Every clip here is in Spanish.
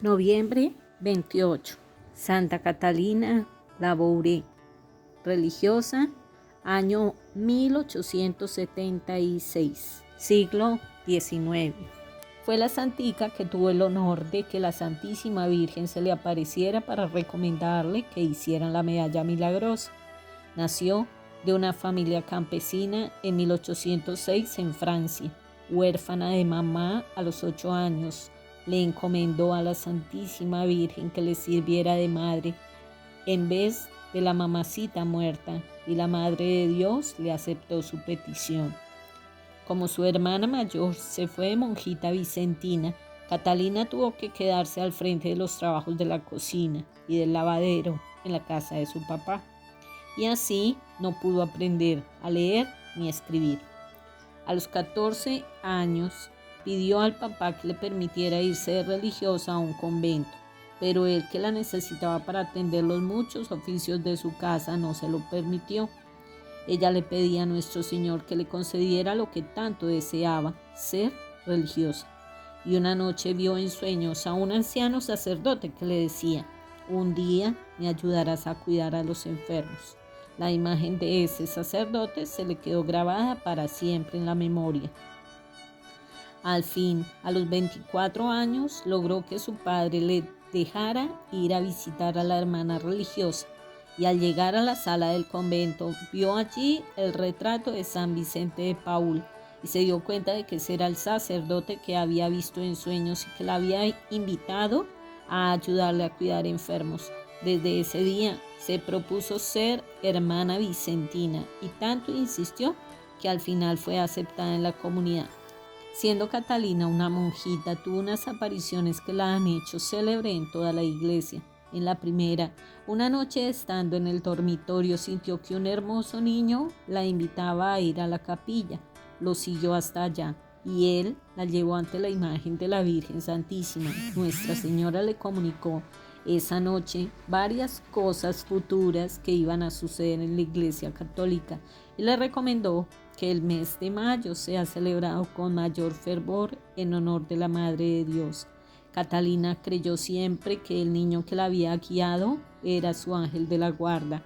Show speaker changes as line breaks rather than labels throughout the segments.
Noviembre 28. Santa Catalina Labouré, religiosa, año 1876, siglo XIX. Fue la santica que tuvo el honor de que la Santísima Virgen se le apareciera para recomendarle que hicieran la medalla milagrosa. Nació de una familia campesina en 1806 en Francia. Huérfana de mamá a los 8 años, le encomendó a la Santísima Virgen que le sirviera de madre en vez de la mamacita muerta, y la Madre de Dios le aceptó su petición. Como su hermana mayor se fue de monjita vicentina, Catalina tuvo que quedarse al frente de los trabajos de la cocina y del lavadero en la casa de su papá, y así no pudo aprender a leer ni a escribir. A los 14 años pidió al papá que le permitiera irse de religiosa a un convento, pero él, que la necesitaba para atender los muchos oficios de su casa, no se lo permitió. Ella le pedía a nuestro Señor que le concediera lo que tanto deseaba, ser religiosa. Y una noche vio en sueños a un anciano sacerdote que le decía: un día me ayudarás a cuidar a los enfermos. La imagen de ese sacerdote se le quedó grabada para siempre en la memoria. Al fin, a los 24 años, logró que su padre le dejara ir a visitar a la hermana religiosa, y al llegar a la sala del convento, vio allí el retrato de San Vicente de Paúl, y se dio cuenta de que ese era el sacerdote que había visto en sueños y que la había invitado a ayudarle a cuidar enfermos. Desde ese día se propuso ser hermana vicentina, y tanto insistió que al final fue aceptada en la comunidad. Siendo Catalina una monjita, tuvo unas apariciones que la han hecho célebre en toda la iglesia. En la primera, una noche estando en el dormitorio, sintió que un hermoso niño la invitaba a ir a la capilla. Lo siguió hasta allá, y él la llevó ante la imagen de la Virgen Santísima. Nuestra Señora le comunicó esa noche varias cosas futuras que iban a suceder en la Iglesia Católica, y le recomendó que el mes de mayo sea celebrado con mayor fervor en honor de la Madre de Dios. Catalina creyó siempre que el niño que la había guiado era su ángel de la guarda.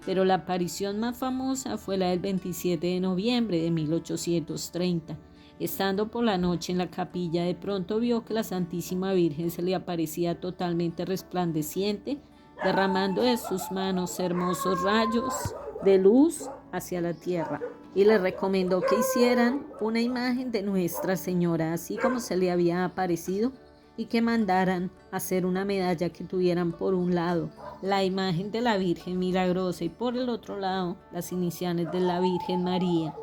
Pero la aparición más famosa fue la del 27 de noviembre de 1830. Estando por la noche en la capilla, de pronto vio que la Santísima Virgen se le aparecía totalmente resplandeciente, derramando de sus manos hermosos rayos de luz hacia la tierra, y le recomendó que hicieran una imagen de Nuestra Señora, así como se le había aparecido, y que mandaran hacer una medalla que tuvieran por un lado la imagen de la Virgen Milagrosa y por el otro lado las iniciales de la Virgen María,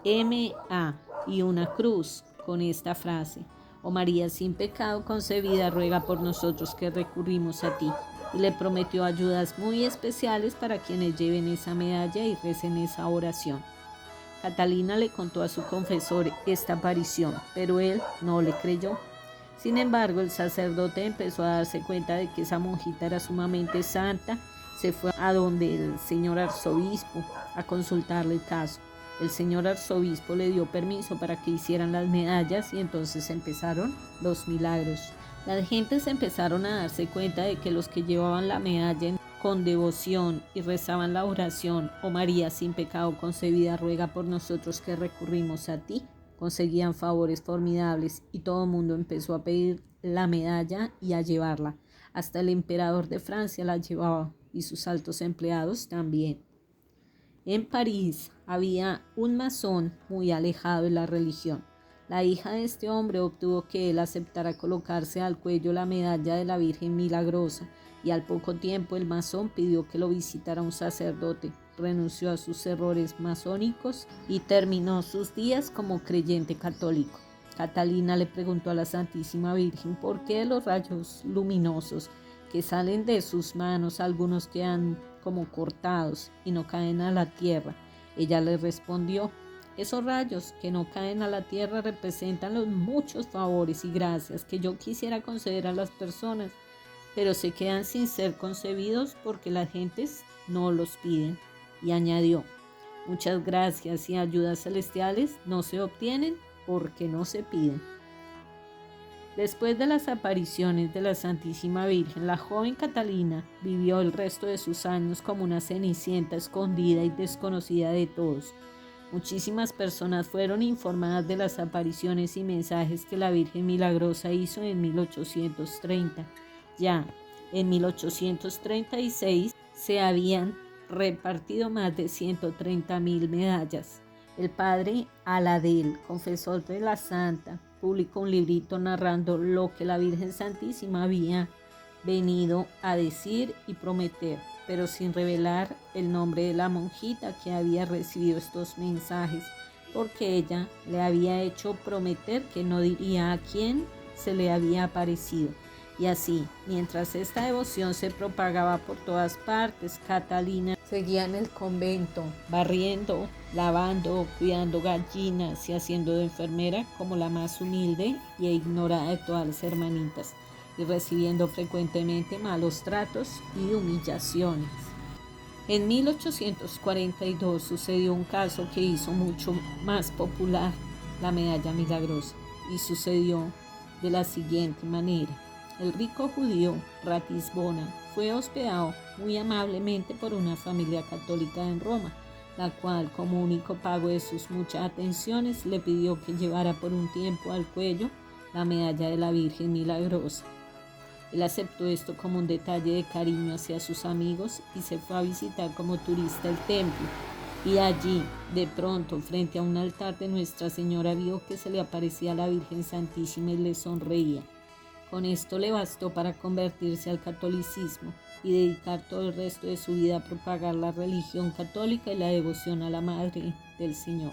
M.A., y una cruz con esta frase: oh María sin pecado concebida, ruega por nosotros que recurrimos a ti. Y le prometió ayudas muy especiales para quienes lleven esa medalla y recen esa oración. Catalina le contó a su confesor esta aparición, pero él no le creyó. Sin embargo, el sacerdote empezó a darse cuenta de que esa monjita era sumamente santa. Se fue a donde el señor arzobispo a consultarle el caso. El señor arzobispo le dio permiso para que hicieran las medallas, y entonces empezaron los milagros. Las gentes empezaron a darse cuenta de que los que llevaban la medalla con devoción y rezaban la oración: oh María sin pecado concebida, ruega por nosotros que recurrimos a ti, conseguían favores formidables, y todo el mundo empezó a pedir la medalla y a llevarla. Hasta el emperador de Francia la llevaba, y sus altos empleados también. En París había un masón muy alejado de la religión. La hija de este hombre obtuvo que él aceptara colocarse al cuello la medalla de la Virgen Milagrosa, y al poco tiempo el masón pidió que lo visitara un sacerdote, renunció a sus errores masónicos y terminó sus días como creyente católico. Catalina le preguntó a la Santísima Virgen por qué los rayos luminosos que salen de sus manos, algunos quedan como cortados y no caen a la tierra. Ella le respondió: esos rayos que no caen a la tierra representan los muchos favores y gracias que yo quisiera conceder a las personas, pero se quedan sin ser concebidos porque las gentes no los piden. Y añadió: muchas gracias y ayudas celestiales no se obtienen porque no se piden. Después de las apariciones de la Santísima Virgen, la joven Catalina vivió el resto de sus años como una cenicienta escondida y desconocida de todos. Muchísimas personas fueron informadas de las apariciones y mensajes que la Virgen Milagrosa hizo en 1830. Ya en 1836 se habían repartido más de 130.000 medallas. El padre Aladel, confesor de la santa, publicó un librito narrando lo que la Virgen Santísima había venido a decir y prometer, pero sin revelar el nombre de la monjita que había recibido estos mensajes, porque ella le había hecho prometer que no diría a quién se le había aparecido. Y así, mientras esta devoción se propagaba por todas partes, Catalina seguía en el convento, barriendo, lavando, cuidando gallinas y haciendo de enfermera como la más humilde e ignorada de todas las hermanitas, y recibiendo frecuentemente malos tratos y humillaciones. En 1842 sucedió un caso que hizo mucho más popular la medalla milagrosa, y sucedió de la siguiente manera. El rico judío Ratisbona fue hospedado muy amablemente por una familia católica en Roma, la cual, como único pago de sus muchas atenciones, le pidió que llevara por un tiempo al cuello la medalla de la Virgen Milagrosa. Él aceptó esto como un detalle de cariño hacia sus amigos y se fue a visitar como turista el templo. Y allí, de pronto, frente a un altar de Nuestra Señora, vio que se le aparecía la Virgen Santísima y le sonreía. Con esto le bastó para convertirse al catolicismo y dedicar todo el resto de su vida a propagar la religión católica y la devoción a la Madre del Señor.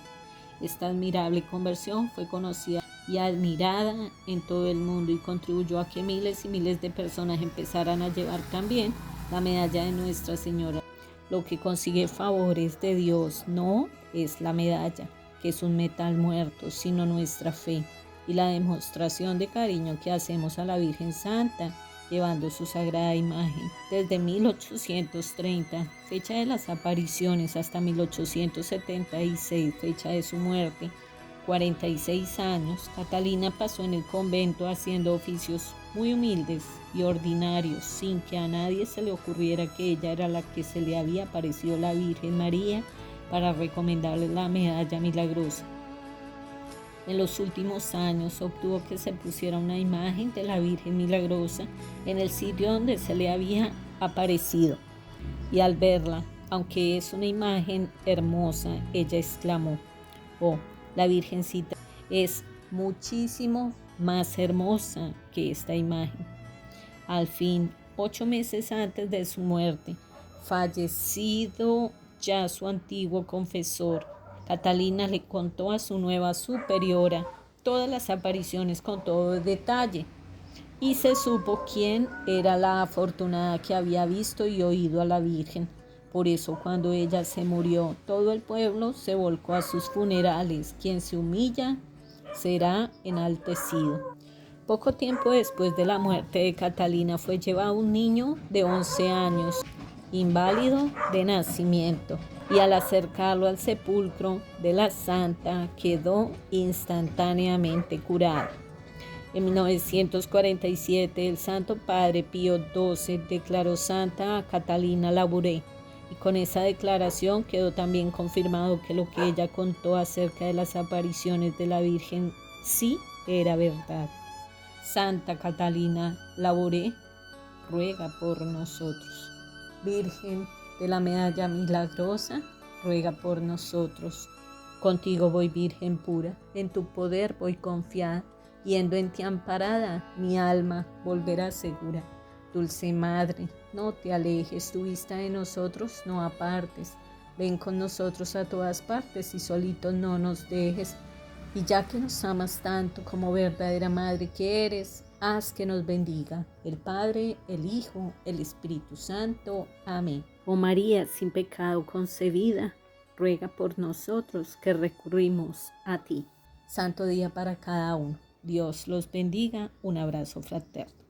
Esta admirable conversión fue conocida y admirada en todo el mundo y contribuyó a que miles y miles de personas empezaran a llevar también la medalla de Nuestra Señora. Lo que consigue favores de Dios no es la medalla, que es un metal muerto, sino nuestra fe y la demostración de cariño que hacemos a la Virgen Santa, llevando su sagrada imagen. Desde 1830, fecha de las apariciones, hasta 1876, fecha de su muerte, 46 años, Catalina pasó en el convento haciendo oficios muy humildes y ordinarios, sin que a nadie se le ocurriera que ella era la que se le había aparecido la Virgen María para recomendarle la medalla milagrosa. En los últimos años obtuvo que se pusiera una imagen de la Virgen Milagrosa en el sitio donde se le había aparecido. Y al verla, aunque es una imagen hermosa, ella exclamó: "Oh, la Virgencita es muchísimo más hermosa que esta imagen". Al fin, 8 meses antes de su muerte, fallecido ya su antiguo confesor, Catalina le contó a su nueva superiora todas las apariciones con todo detalle, y se supo quién era la afortunada que había visto y oído a la Virgen. Por eso, cuando ella se murió, todo el pueblo se volcó a sus funerales. Quien se humilla será enaltecido. Poco tiempo después de la muerte de Catalina fue llevado un niño de 11 años, inválido de nacimiento, y al acercarlo al sepulcro de la santa quedó instantáneamente curado. En 1947 el Santo Padre Pío XII declaró santa a Catalina Labouré, y con esa declaración quedó también confirmado que lo que ella contó acerca de las apariciones de la Virgen sí era verdad. Santa Catalina Labouré, ruega por nosotros. Virgen de la medalla milagrosa, ruega por nosotros. Contigo voy, Virgen pura, en tu poder voy confiada, yendo en ti amparada, mi alma volverá segura. Dulce Madre, no te alejes, tu vista de nosotros no apartes. Ven con nosotros a todas partes y solitos no nos dejes. Y ya que nos amas tanto como verdadera Madre que eres, haz que nos bendiga el Padre, el Hijo, el Espíritu Santo. Amén. Oh María, sin pecado concebida, ruega por nosotros que recurrimos a ti. Santo día para cada uno. Dios los bendiga. Un abrazo fraterno.